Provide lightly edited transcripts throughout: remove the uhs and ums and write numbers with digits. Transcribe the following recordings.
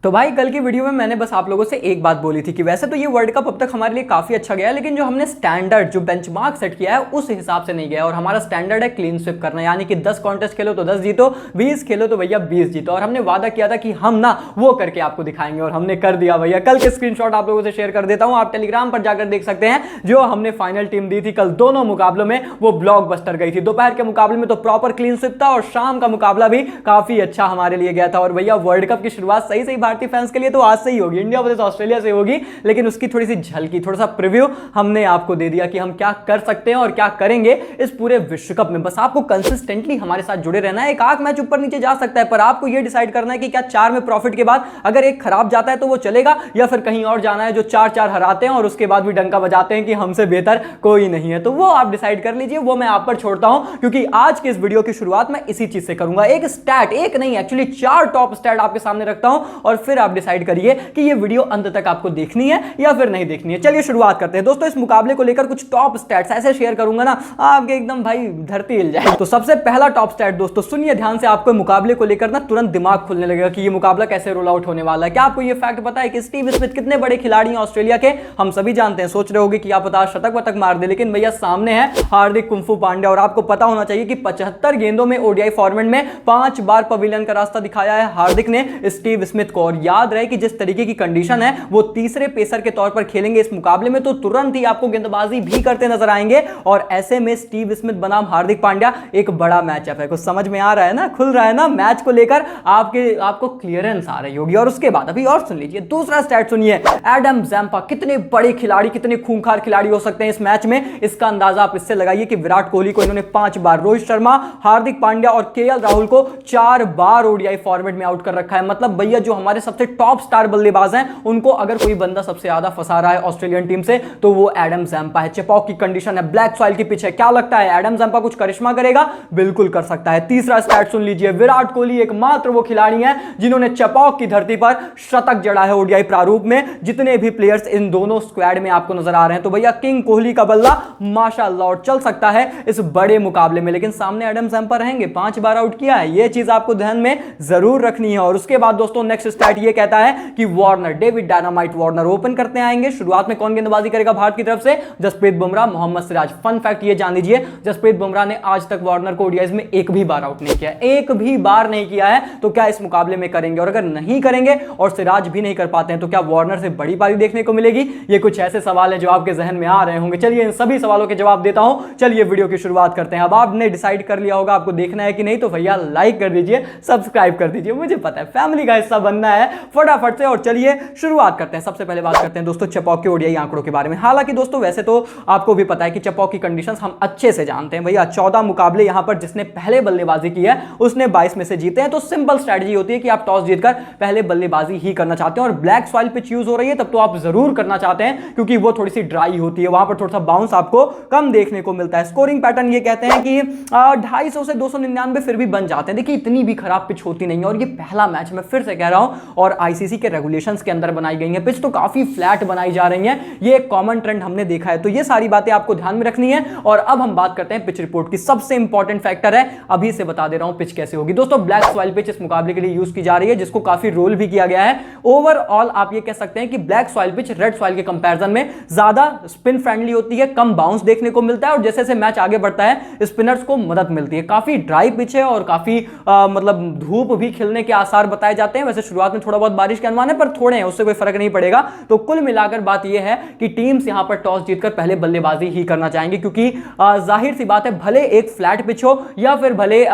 तो भाई कल की वीडियो में मैंने बस आप लोगों से एक बात बोली थी कि वैसे तो ये वर्ल्ड कप अब तक हमारे लिए काफी अच्छा गया है, लेकिन जो हमने स्टैंडर्ड जो बेंचमार्क सेट किया है उस हिसाब से नहीं गया। और हमारा स्टैंडर्ड है क्लीन स्विप करना, यानी कि 10 कॉन्टेस्ट खेलो तो 10 जीतो, 20 खेलो तो भैया 20 जीतो। और हमने वादा किया था कि हम ना वो करके आपको दिखाएंगे, और हमने कर दिया भैया। कल के स्क्रीनशॉट आप लोगों से शेयर कर देता हूं, आप टेलीग्राम पर जाकर देख सकते हैं। जो हमने फाइनल टीम दी थी कल दोनों मुकाबलों में, वो ब्लॉकबस्टर गई थी। दोपहर के मुकाबले में तो प्रॉपर क्लीन स्विप था, और शाम का मुकाबला भी काफी अच्छा हमारे लिए गया था। और भैया वर्ल्ड कप की शुरुआत सही सही भारतीय फैंस के लिए तो आज से ही होगी, इंडिया वर्सेस ऑस्ट्रेलिया से होगी, लेकिन उसकी थोड़ी सी झलकी, थोड़ा सा प्रीव्यू हमने आपको दे दिया कि हम क्या कर सकते हैं और क्या करेंगे इस पूरे विश्व कप में। बस आपको कंसिस्टेंटली हमारे साथ जुड़े रहना है। एक आंख मैच ऊपर नीचे जा सकता है, पर आपको यह डिसाइड करना है कि क्या 4 में प्रॉफिट के बाद अगर एक खराब जाता है तो वो चलेगा, या फिर कहीं और जाना है जो 4-4 हराते हैं और उसके बाद भी डंका बजाते हैं कि हमसे बेहतर कोई नहीं है। तो वो आप डिसाइड कर लीजिए, वो मैं आप पर छोड़ता हूं, क्योंकि आज के इस वीडियो की शुरुआत मैं इसी चीज से करूंगा। एक स्टैट, एक नहीं एक्चुअली 4 टॉप स्टैट आपके सामने रखता हूं, और फिर आप डिसाइड करिए कि ये वीडियो अंत तक आपको देखनी है या फिर नहीं देखनी है। चलिए शुरुआत करते हैं दोस्तों। इस मुकाबले को लेकर कुछ टॉप स्टैट्स ऐसे शेयर करूंगा ना, आपके एकदम भाई धरती हिल जाए। तो सबसे पहला टॉप स्टैट दोस्तों सुनिए ध्यान से, आपको मुकाबले को लेकर ना तुरंत दिमाग खुलने लगेगा कि ये मुकाबला कैसे रोल आउट होने वाला है। क्या आपको ये फैक्ट पता है कि स्टीव स्मिथ कितने बड़े खिलाड़ी हैं ऑस्ट्रेलिया के? हम सभी जानते हैं। सोच रहे होंगे कि आप पता शतक वतक मार दे, लेकिन भैया सामने है हार्दिक कुंफू पांड्या। और आपको पता होना चाहिए कि 75 गेंदों में ओडीआई फॉर्मेट में 5 बार पवेलियन का रास्ता दिखाया है हार्दिक ने स्टीव स्मिथ को। और याद रहे कि जिस तरीके की कंडीशन है, वो तीसरे पेसर के तौर पर खेलेंगे इस मुकाबले में, तो तुरंत ही आपको गेंदबाजी भी करते नजर आएंगे। और ऐसे में स्टीव स्मिथ बनाम हार्दिक पांड्या एक बड़ा मैचअप है। कुछ समझ में आ रहा है ना, खुल रहा है ना मैच को लेकर, आपको क्लियरेंस आ रही होगी। और उसके बाद अभी और सुन लीजिए दूसरा स्टैट सुनिए। एडम जैम्पा कितने बड़े खिलाड़ी, कितने खूंखार खिलाड़ी हो सकते हैं इस मैच में, इसका अंदाजा आप इससे लगाइए कि विराट कोहली को इन्होंने 5 बार, रोहित शर्मा, हार्दिक पांड्या और केएल राहुल को 4 बार ओडीआई फॉर्मेट में आउट कर रखा है। मतलब भैया जो हमारे सबसे टॉप स्टार बल्लेबाज हैं, उनको अगर कोई बंदा सबसे ज्यादा फंसा रहा है ऑस्ट्रेलियन टीम से, तो वो एडम जैम्पा है। चेपॉक की कंडीशन है, ब्लैक सॉइल की पिच है, क्या लगता है एडम जैम्पा कुछ करिश्मा करेगा? बिल्कुल कर सकता है। तीसरा स्टैट सुन लीजिए। विराट कोहली एकमात्र वो खिलाड़ी हैं जिन्होंने चेपॉक की धरती पर शतक जड़ा है ओडीआई प्रारूप में। जितने भी प्लेयर्स इन दोनों स्क्वाड में आपको नजर आ रहे हैं, तो भैया किंग कोहली का बल्ला माशाअल्लाह और चल सकता है इस बड़े मुकाबले में। लेकिन सामने एडम जैम्पा रहेंगे, 5 बार आउट किया है, यह चीज आपको ध्यान में जरूर रखनी है। और उसके बाद दोस्तों नेक्स्ट स्टैट ये कहता है कि Warner, David dynamite Warner open करते आएंगे। शुरुआत में कौन गेंदबाजी करेगा भारत की तरफ से? जसप्रीत बुमराह, मोहम्मद सिराज। फन फैक्ट ये जान लीजिए, जसप्रीत बुमराह ने आज तक वार्नर को ओडीआईज में एक भी बार आउट नहीं किया, एक भी बार नहीं किया है। तो क्या इस मुकाबले में करेंगे? और अगर नहीं करेंगे और सिराज भी नहीं कर पाते हैं, तो क्या वार्नर से बड़ी पारी देखने को मिलेगी? ये कुछ ऐसे सवाल है जो आपके जहन में आ रहे होंगे। चलिए इन सभी सवालों के जवाब देता हूं। चलिए वीडियो की शुरुआत करते हैं। अब आपने डिसाइड कर लिया होगा आपको देखना है कि नहीं, तो भैया लाइक कर दीजिए, सब्सक्राइब कर दीजिए। मुझे पता है फैमिली का हिस्सा बनना है फटाफट से। और चलिए शुरुआत करते हैं। सबसे पहले बात करते हैं दोस्तों चेपॉक के ओडीआई आंकड़ों के बारे में। हालांकि दोस्तों वैसे तो आपको भी पता है कि चेपॉक की कंडीशंस हम अच्छे से जानते हैं। भैया 14 मुकाबले यहां पर जिसने पहले बल्लेबाजी की है उसने 22 में से जीते हैं। तो सिंपल स्ट्रेटजी होती है कि आप टॉस जीतकर पहले बल्लेबाजी ही करना चाहते हैं। और ब्लैक सॉइल पिच यूज हो रही है तब तो आप जरूर करना चाहते हैं, क्योंकि वो थोड़ी सी ड्राई होती है, वहां पर थोड़ा सा बाउंस आपको कम देखने को मिलता है। स्कोरिंग पैटर्न ये कहते हैं कि 250 से 299 फिर भी बन जाते हैं। देखिए इतनी भी खराब पिच होती नहीं है। और ये पहला मैच मैं फिर से कह रहा हूं, और आईसीसी के रेगुलेशंस के अंदर बनाई गई है पिच, तो काफी फ्लैट बनाई जा रही है। ये एक कॉमन ट्रेंड हमने देखा है। तो ये सारी बातें आपको ध्यान में रखनी है। और अब हम बात करते हैं पिच रिपोर्ट की। सबसे इंपॉर्टेंट फैक्टर है, अभी से बता दे रहा हूं पिच कैसे होगी। दोस्तों ब्लैक सॉइल पिच इस मुकाबले के लिए यूज की जा रही है, जिसको काफी रोल भी किया गया है। ओवरऑल आप ये कह सकते हैं कि black soil pitch red soil के कंपैरिजन में ज्यादा स्पिन फ्रेंडली होती है, कम बाउंस देखने को मिलता है, और जैसे जैसे मैच आगे बढ़ता है स्पिनर्स को मदद मिलती है। काफी ड्राई पिच है और काफी मतलब धूप भी खिलने के आसार बताए जाते हैं। वैसे शुरुआत में थोड़ा बहुत बारिश के अनुमान है, पर थोड़े हैं, उससे कोई फर्क नहीं पड़ेगा। तो कुल मिलाकर बात यह है कि टीम्स यहां पर टॉस जीतकर पहले बल्लेबाजी ही करना चाहेंगे, क्योंकि जाहिर सी बात है भले एक फ्लैट पिच हो या फिर भले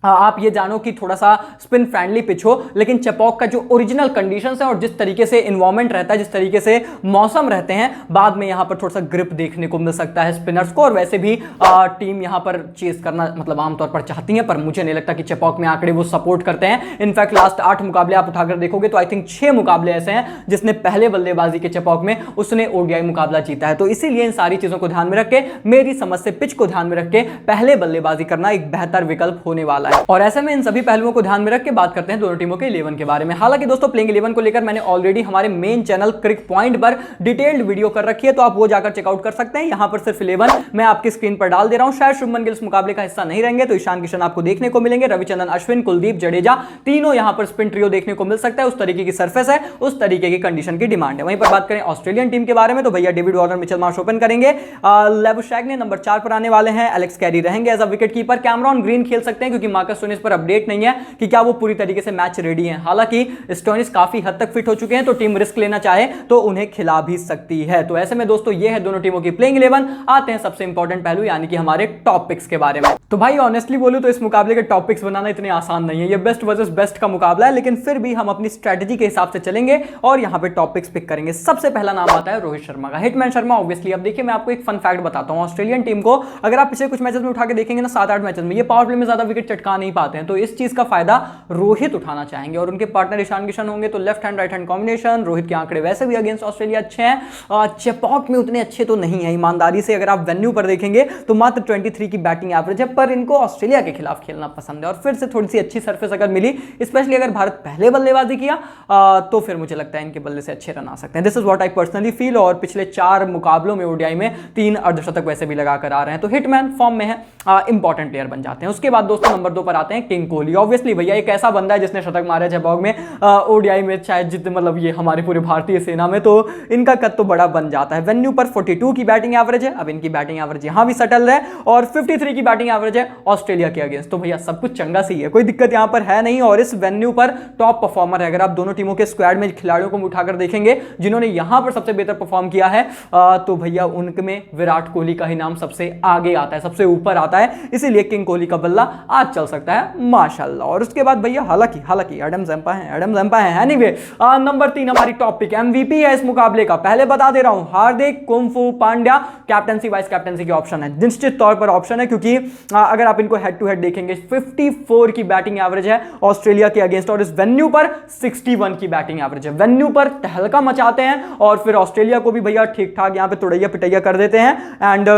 आप ये जानो कि थोड़ा सा स्पिन फ्रेंडली पिच हो, लेकिन चेपॉक का जो ओरिजिनल कंडीशंस है और जिस तरीके से एनवायरनमेंट रहता है, जिस तरीके से मौसम रहते हैं, बाद में यहां पर थोड़ा सा ग्रिप देखने को मिल सकता है स्पिनर्स को। और वैसे भी टीम यहां पर चेस करना मतलब आमतौर पर चाहती है, पर मुझे नहीं लगता कि चेपॉक में आंकड़े वो सपोर्ट करते हैं। इनफैक्ट लास्ट 8 मुकाबले आप उठाकर देखोगे तो आई थिंक 6 मुकाबले ऐसे हैं जिसने पहले बल्लेबाजी के चेपॉक में उसने ओडीआई मुकाबला जीता है। तो इसीलिए इन सारी चीजों को ध्यान में रख के, मेरी समझ से पिच को ध्यान में रख के पहले बल्लेबाजी करना एक बेहतर विकल्प होने वाला है। और ऐसे में इन सभी पहलुओं को ध्यान में रख के बात करते हैं दोनों टीमों के 11 के बारे में। हालांकि दोस्तों प्लेइंग 11 को लेकर मैंने ऑलरेडी हमारे मेन चैनल क्रिक पॉइंट पर डिटेल्ड वीडियो कर रखी है, तो आप वो जाकर चेकआउट कर सकते हैं। यहां पर सिर्फ 11 मैं आपकी स्क्रीन पर डाल दे रहा हूं। शायद शुभमन गिल इस मुकाबले का हिस्सा नहीं रहेंगे, तो ईशान किशन आपको देखने को मिलेंगे। रविचंद्रन अश्विन, कुलदीप, जडेजा तीनों यहां पर स्पिन ट्रियो देखने को मिल सकता है। उस तरीके की सरफेस है, उस तरीके की कंडीशन की डिमांड है। वहीं पर बात करें ऑस्ट्रेलियन टीम के बारे में, तो भैया David Warner, Mitchell Marsh open करेंगे। लेबुशैग्ने नंबर 4 पर आने वाले हैं। एलेक्स कैरी रहेंगे as a wicket keeper. Cameron Green खेल सकते हैं क्योंकि मार्कस स्टोइनिस पर अपडेट नहीं है कि क्या वो पूरी तरीके से मैच रेडी हैं। हालांकि स्टोइनिस काफी हद तक फिट हो चुके हैं, तो टीम रिस्क लेना चाहे तो उन्हें खिला भी सकती है। तो ऐसे में दोस्तों ये है दोनों टीमों की प्लेइंग 11। आते हैं सबसे इंपॉर्टेंट पहलू यानी कि हमारे टॉप पिक्स के बारे में। तो भाई ऑनेस्टली बोलूं तो इस मुकाबले के टॉप पिक्स बनाना इतने आसान नहीं है। ये बेस्ट वर्सेस बेस्ट का मुकाबला है, लेकिन फिर भी हम अपनी स्ट्रेटजी के हिसाब से चलेंगे और यहां पे टॉप पिक्स पिक करेंगे। सबसे पहला नाम आता है रोहित शर्मा का, हिटमैन शर्मा ऑब्वियसली। अब देखिए मैं आपको एक फन फैक्ट बताता हूं। ऑस्ट्रेलियन टीम को अगर आप पिछले कुछ मैचेस में उठा के देखेंगे ना, 7-8 मैचेस में ये पावर प्ले में ज्यादा विकेट चटका नहीं पाते हैं, तो इस चीज का फायदा रोहित उठाना चाहेंगे। और उनके पार्टनर ईशान किशन होंगे, तो left hand right hand combination. Rohit के आंकड़े वैसे भी अगेंस्ट ऑस्ट्रेलिया अच्छे हैं, चेपॉक में उतने अच्छे तो नहीं है। ईमानदारी से अगर आप वेन्यू पर देखेंगे तो मात्र 23 की बैटिंग एवरेज है, पर इनको ऑस्ट्रेलिया के खिलाफ खेलना पसंद है। और फिर से थोड़ी सी अच्छी सरफेस अगर मिली, स्पेशली अगर भारत पहले बल्लेबाजी किया, तो फिर मुझे लगता है इनके बल्ले से अच्छे रन आ सकते हैं। This is what I personally feel. और पिछले 4 मुकाबलों में ओडीआई में 3 अर्धशतक वैसे भी लगाकर आ रहे हैं, तो हिटमैन फॉर्म में है, इंपॉर्टेंट प्लेयर बन जाते हैं। उसके बाद दोस्तों नंबर 2 पर आते हैं किंग कोहली। ऑब्वियसली भैया एक ऐसा बंदा है जिसने शतक मारे चेपॉक में, ओडीआई में, शायद जितने मतलब ये हमारे पूरे भारतीय सेना में, तो इनका कद तो बड़ा बन जाता है। वेन्यू पर 42 की बैटिंग एवरेज है। अब इनकी बैटिंग एवरेज यहां भी सटल है, और 53 की बैटिंग एवरेज है ऑस्ट्रेलिया के अगेंस्ट। तो भैया सब कुछ चंगा सी है, कोई दिक्कत यहां पर है नहीं। और इस वेन्यू पर टॉप परफॉर्मर है। अगर आप दोनों टीमों के स्क्वाड में खिलाड़ियों को उठाकर देखेंगे जिन्होंने यहां पर सबसे बेहतर परफॉर्म किया है, तो भैया उनमें विराट कोहली का ही नाम सबसे आगे आता है, सबसे ऊपर आता है। इसीलिए किंग कोहली का बल्ला आज चल सकता है माशाल्लाह। और उसके बाद भैया हालांकि एडम जंपा है। एनीवे नंबर 3 हमारी टॉप पिक, एमवीपी है इस मुकाबले का। पहले बता दे रहा हूं, Hardik kung fu Pandya captaincy vice captaincy के ऑप्शन है, निश्चित तौर पर ऑप्शन है, क्योंकि अगर आप इनको हेड टू हेड देखेंगे 54 की बैटिंग एवरेज है ऑस्ट्रेलिया के अगेंस्ट, और इस वेन्यू पर 61 की बैटिंग एवरेज है। वेन्यू पर तहलका मचाते हैं और फिर ऑस्ट्रेलिया को भी भैया ठीक ठाक यहां पे तुड़ैया पिटैया कर देते हैं, एंड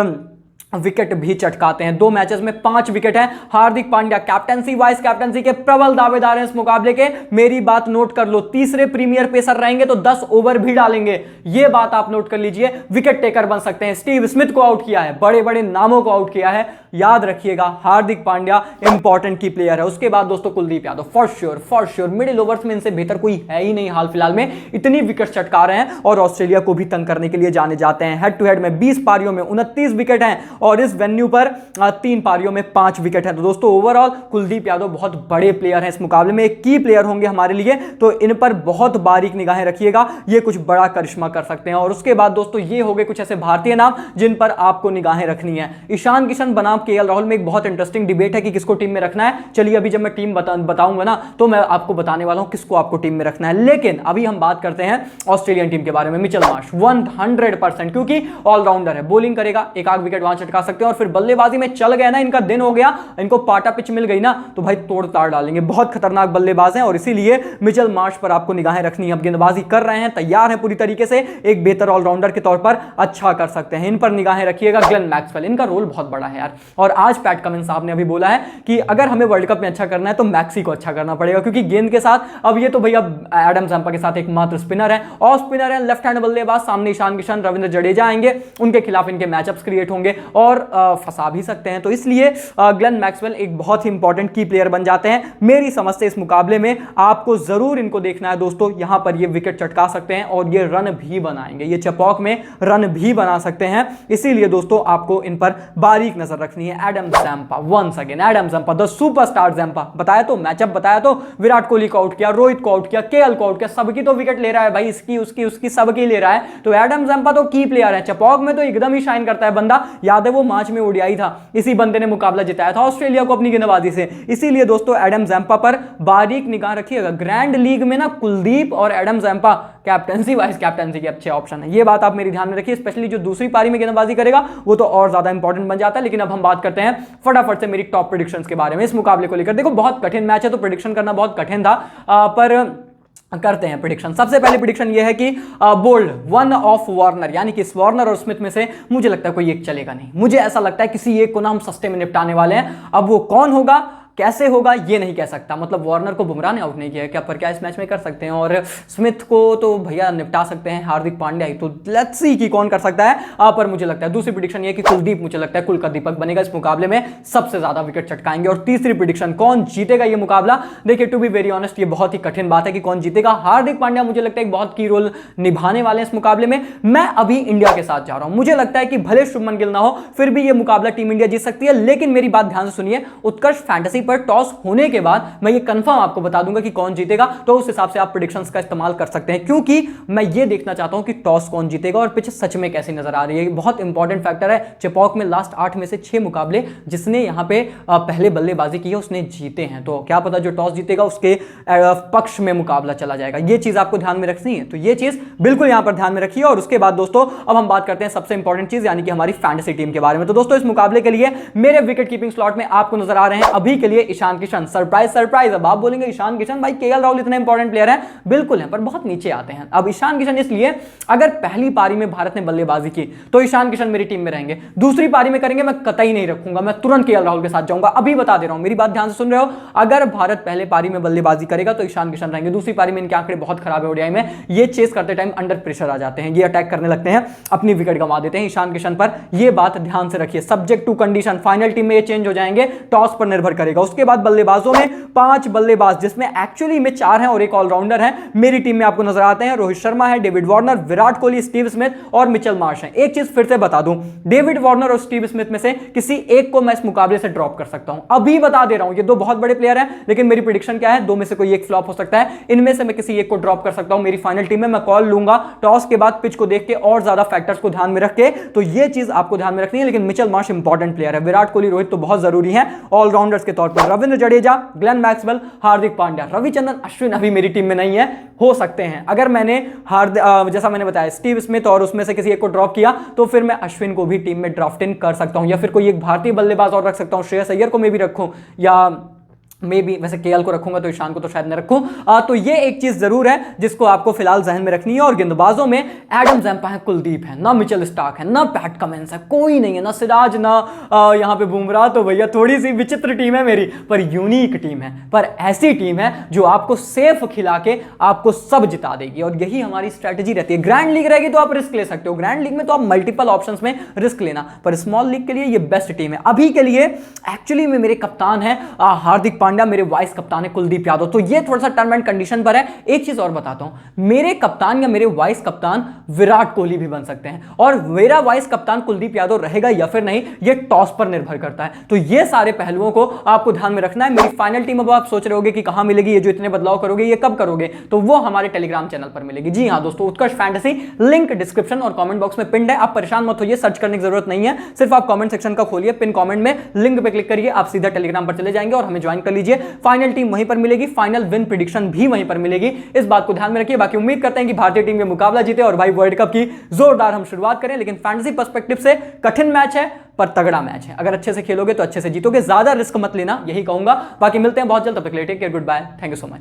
विकेट भी चटकाते हैं। 2 मैचेस में 5 विकेट हैं। Hardik Pandya captaincy vice captaincy के प्रबल दावेदार हैं इस मुकाबले के। मेरी बात नोट कर लो, तीसरे प्रीमियर पेसर रहेंगे तो 10 ओवर भी डालेंगे, यह बात आप नोट कर लीजिए। विकेट टेकर बन सकते हैं। स्टीव स्मिथ को आउट किया है, बड़े बड़े नामों को आउट किया है, याद रखिएगा हार्दिक पांड्या इंपॉर्टेंट की प्लेयर है। उसके बाद दोस्तों Kuldeep Yadav, for sure middle overs में इनसे बेहतर कोई है ही नहीं हाल फिलहाल में। इतनी विकेट चटका रहे हैं और ऑस्ट्रेलिया को भी तंग करने के लिए जाने जाते हैं। हेड टू हेड में 20 पारियों में 29 विकेट हैं और इस वेन्यू पर 3 पारियों में 5 विकेट हैं। तो दोस्तों ओवरऑल कुलदीप यादव बहुत बड़े प्लेयर हैं इस मुकाबले में, एक की प्लेयर होंगे हमारे लिए, तो इन पर बहुत बारीक निगाहें रखिएगा, ये कुछ बड़ा करिश्मा कर सकते हैं। और उसके बाद दोस्तों ये हो गए कुछ ऐसे भारतीय नाम जिन पर आपको निगाहें रखनी है। ईशान किशन बनाम केएल राहुल में एक बहुत इंटरेस्टिंग डिबेट है कि किसको टीम में रखना है। चलिए अभी जब मैं टीम बताऊंगा ना, तो मैं आपको बताने वाला हूं किसको आपको टीम में रखना है। लेकिन अभी हम बात करते हैं ऑस्ट्रेलियन टीम के बारे में। मिचेल मार्श 100%, क्योंकि ऑलराउंडर है, बॉलिंग करेगा, एक आध विकेट वहां चटका सकते हैं, और फिर बल्लेबाजी में चल गए ना, इनका दिन हो गया, इनको पाटा पिच मिल गई ना, तो भाई तोड़ ताड़ डालेंगे। बहुत खतरनाक बल्लेबाज हैं और इसीलिए मिचेल मार्श पर आपको निगाहें रखनी है। अब गेंदबाजी कर रहे हैं, तैयार हैं पूरी तरीके से, एक बेहतर ऑलराउंडर के तौर पर अच्छा कर सकते हैं, इन पर निगाहें रखिएगा। ग्लेन मैक्सवेल, इनका रोल बहुत बड़ा है यार। और आज पैट कमिंस साहब ने अभी बोला है कि अगर हमें वर्ल्ड कप में अच्छा करना है तो मैक्सी को अच्छा करना पड़ेगा, क्योंकि गेंद के साथ अब ये तो भैया एडम जंपा के साथ एकमात्र स्पिनर है, ऑफ स्पिनर है, लेफ्ट हैंड बल्लेबाज, सामने ईशान किशन, रविंद्र जडेजा आएंगे, उनके खिलाफ इनके मैचअप्स क्रिएट होंगे और फंसा भी सकते हैं। तो इसलिए ग्लेन मैक्सवेल एक बहुत ही इंपॉर्टेंट की प्लेयर बन जाते हैं। मेरी समझ से इस मुकाबले में आपको जरूर इनको देखना है दोस्तों। यहां पर ये विकेट चटका सकते हैं और ये रन भी बनाएंगे, ये चेपॉक में रन भी बना सकते हैं। इसीलिए दोस्तों आपको इन पर बारीक नजर रखनी है। Adam Zampa, once again Adam Zampa, the superstar Zampa. बताया तो, मैचअप बताया तो, विराट कोहली को आउट किया, रोहित को आउट किया, केएल को आउट किया, सबकी तो विकेट ले रहा है भाई, इसकी उसकी उसकी सबकी ले रहा है। तो एडम जंपा तो की प्लेयर है, चेपॉक में तो एकदम ही शाइन करता है बंदा। याद है वो मार्च में ओडीआई था, इसी बंदे ने मुकाबला जिताया था ऑस्ट्रेलिया को अपनी गेंदबाजी से। इसीलिए दोस्तों एडम जंपा पर बारीक निगाह रखिएगा। ग्रैंड लीग में ना कुलदीप और Adam Zampa captaincy vice captaincy के अच्छे ऑप्शन है, ये बात आप मेरी ध्यान में रखिए। स्पेशली जो दूसरी पारी में गेंदबाजी करेगा वो तो और ज्यादा इंपॉर्टेंट बन जाता है। लेकिन अब हम बात करते हैं फटाफट से मेरी टॉप प्रेडिक्शंस के बारे में इस मुकाबले को लेकर। देखो बहुत कठिन मैच है तो प्रेडिक्शन करना बहुत कठिन था, पर करते हैं प्रेडिक्शन। सबसे पहले प्रेडिक्शन यह है कि बोल्ड वन ऑफ वार्नर, यानी कि वार्नर और स्मिथ में से मुझे लगता है कोई एक चलेगा नहीं। मुझे ऐसा लगता है किसी एक को ना हम सस्ते में निपटाने वाले हैं। अब वो कौन होगा कैसे होगा ये नहीं कह सकता, मतलब वार्नर को बुमराह ने आउट नहीं किया क्या, पर क्या इस मैच में कर सकते हैं, और स्मिथ को तो भैया निपटा सकते हैं, हार्दिक पांड्या ही, तो लेट्स सी कि कौन कर सकता है। पर मुझे लगता है दूसरी प्रेडिक्शन ये कि कुलदीप, मुझे लगता है कुल का दीपक बनेगा इस मुकाबले में, सबसे ज्यादा विकेट चटकाएंगे। और तीसरी प्रेडिक्शन, कौन जीतेगा ये मुकाबला, देखिए टू बी वेरी ऑनेस्ट ये बहुत ही कठिन बात है कि कौन जीतेगा। हार्दिक पांड्या मुझे लगता है एक बहुत की रोल निभाने वाले हैं इस मुकाबले में। मैं अभी इंडिया के साथ जा रहा हूं, मुझे लगता है कि भले शुभमन गिल ना हो फिर भी ये मुकाबला टीम इंडिया जीत सकती है। लेकिन मेरी बात ध्यान से सुनिए, उत्कर्ष फैंटेसी पर टॉस होने के बाद मैं ये कंफर्म आपको बता दूंगा कि कौन जीतेगा, तो उस हिसाब से आप प्रेडिक्शंस का इस्तेमाल कर सकते हैं, क्योंकि मैं ये देखना चाहता हूं कि टॉस कौन जीतेगा और पिच सच में कैसी नजर आ रही है। बहुत इंपॉर्टेंट फैक्टर है। चेपॉक में लास्ट 8 में से 6 मुकाबले जिसने यहां पे पहले बल्लेबाजी की है उसने जीते हैं, तो क्या पता जो टॉस जीतेगा उसके पक्ष में मुकाबला चला जाएगा। ये चीज आपको ध्यान में रखनी है, तो ये चीज बिल्कुल यहां पर ध्यान में रखिए। और उसके बाद दोस्तों अब हम बात करते हैं सबसे इंपॉर्टेंट चीज, यानी कि हमारी फैंटेसी टीम के बारे में। तो दोस्तों इस मुकाबले के लिए मेरे विकेट कीपिंग स्लॉट में आपको नजर आ रहे हैं अभी के लिए ईशान किशन। सरप्राइज सरप्राइज, अब आप बोलेंगे ईशान किशन भाई केएल राहुल इतने इंपॉर्टेंट प्लेयर हैं, बिल्कुल है, पर बहुत नीचे आते हैं। अब ईशान किशन इसलिए, अगर पहली पारी में भारत ने बल्लेबाजी की तो ईशान किशन मेरी टीम में रहेंगे, दूसरी पारी में करेंगे मैं कतई नहीं रखूंगा, मैं तुरंत केएल राहुल के साथ जाऊंगा। अभी बता दे रहा हूं, मेरी बात ध्यान से सुन रहे हो, अगर भारत पहले पारी में बल्लेबाजी करेगा तो ईशान किशन रहेंगे, दूसरी पारी में इनके आंकड़े बहुत खराब है ओडीआई में, ये चेस करते टाइम अंडर प्रेशर आ जाते हैं, ये अटैक करने लगते हैं, अपनी विकेट गंवा देते हैं ईशान किशन पर। ये बात ध्यान से रखिए, subject to condition, final team में ये चेंज हो जाएंगे, टॉस पर निर्भर करेगा। उसके बाद बल्लेबाजों में 5 बल्लेबाज, जिसमें एक्चुअली में 4 हैं और एक ऑलराउंडर है, मेरी टीम में आपको नजर आते हैं। रोहित शर्मा है, David Warner, Virat Kohli, Steve Smith और मिचेल मार्श है। एक चीज फिर से बता दूं, डेविड वार्नर और स्टीव स्मिथ में से किसी एक को मैं इस मुकाबले से ड्रॉप कर सकता हूं, अभी बता दे रहा हूं। ये 2 बहुत बड़े प्लेयर हैं, लेकिन मेरी प्रेडिक्शन क्या है, 2 में से कोई एक फ्लॉप हो सकता है, इनमें से मैं किसी एक को ड्रॉप कर सकता हूं मेरी फाइनल टीम में। मैं कॉल लूंगा टॉस के बाद, पिच को देख के और ज्यादा फैक्टर्स को ध्यान में रख के, तो ये चीज आपको ध्यान में रखनी है। लेकिन मिचेल मार्श इंपॉर्टेंट प्लेयर है, विराट कोहली, रोहित तो बहुत जरूरी है ऑलराउंडर्स के तौर पर। रविंद्र जडेजा, ग्लेन मैक्सवेल, हार्दिक पांड्या, रविचंद्रन अश्विन अभी मेरी टीम में नहीं है, हो सकते हैं। अगर मैंने जैसा मैंने बताया स्टीव स्मिथ और उसमें से किसी एक को ड्रॉप किया तो फिर मैं अश्विन को भी टीम में ड्राफ्ट इन कर सकता हूं, या फिर कोई एक भारतीय बल्लेबाज और रख सकता हूं, श्रेयस अय्यर को मैं भी रखूं, या मे भी वैसे केएल को रखूंगा तो ईशान को तो शायद न रखूं। तो ये एक चीज जरूर है जिसको आपको फिलहाल जहन में रखनी है। और गेंदबाजों में एडम जैम्पा है, कुलदीप है, ना मिचेल स्टार्क है, ना पैट कमिंस है, कोई नहीं है, ना सिराज, ना यहां पे बुमराह। तो भैया थोड़ी सी विचित्र टीम है मेरी, पर यूनिक टीम है, पर ऐसी टीम है जो आपको सेफ खिला के आपको सब जिता देगी। और यही हमारी स्ट्रैटेजी रहती है। ग्रैंड लीग रहेगी तो आप रिस्क ले सकते हो, ग्रैंड लीग में तो आप मल्टीपल ऑप्शंस में रिस्क लेना, पर स्मॉल लीग के लिए ये बेस्ट टीम है। अभी के लिए एक्चुअली में मेरे कप्तान है हार्दिक पांड्या, मेरे वाइस कप्तान है कुलदीप यादव, तो ये थोड़ा सा टर्म एंड कंडीशन पर है। एक चीज और बताता हूं, मेरे कप्तान या मेरे वाइस कप्तान विराट कोहली भी बन सकते हैं, और मेरा वाइस कप्तान कुलदीप यादव रहेगा या फिर नहीं, ये टॉस पर निर्भर करता है। तो ये सारे पहलुओं को आपको ध्यान में रखना है। मेरी फाइनल टीम अब आप सोच रहे होगे कि कहां मिलेगी, ये जो इतने बदलाव करोगे ये कब करोगे, तो वो हमारे टेलीग्राम चैनल पर मिलेगी। जी हां दोस्तों, उत्कर्ष फैंटेसी, लिंक डिस्क्रिप्शन और कमेंट बॉक्स में पिन है। आप परेशान मत होइए, सर्च करने की जरूरत नहीं है, सिर्फ आप कमेंट सेक्शन का खोलिए, पिन कमेंट में लिंक पे क्लिक करिए, आप सीधा टेलीग्राम पर चले जाएंगे और हमें ज्वाइन कर लीजिए। फाइनल टीम वहीं पर मिलेगी, फाइनल विन प्रेडिक्शन भी वहीं पर मिलेगी, इस बात को ध्यान में रखिए। बाकी उम्मीद करते हैं कि भारतीय टीम के मुकाबला जीते और भाई वर्ल्ड कप की जोरदार हम शुरुआत करें। लेकिन फैंटेसी पर्सपेक्टिव से कठिन मैच है, पर तगड़ा मैच है। अगर अच्छे से खेलोगे तो अच्छे से जीतोगे, ज्यादा रिस्क मत लेना, यही कहूंगा। बाकी मिलते हैं बहुत जल्द, तब तक के लिए take care, good bye, thank you so much.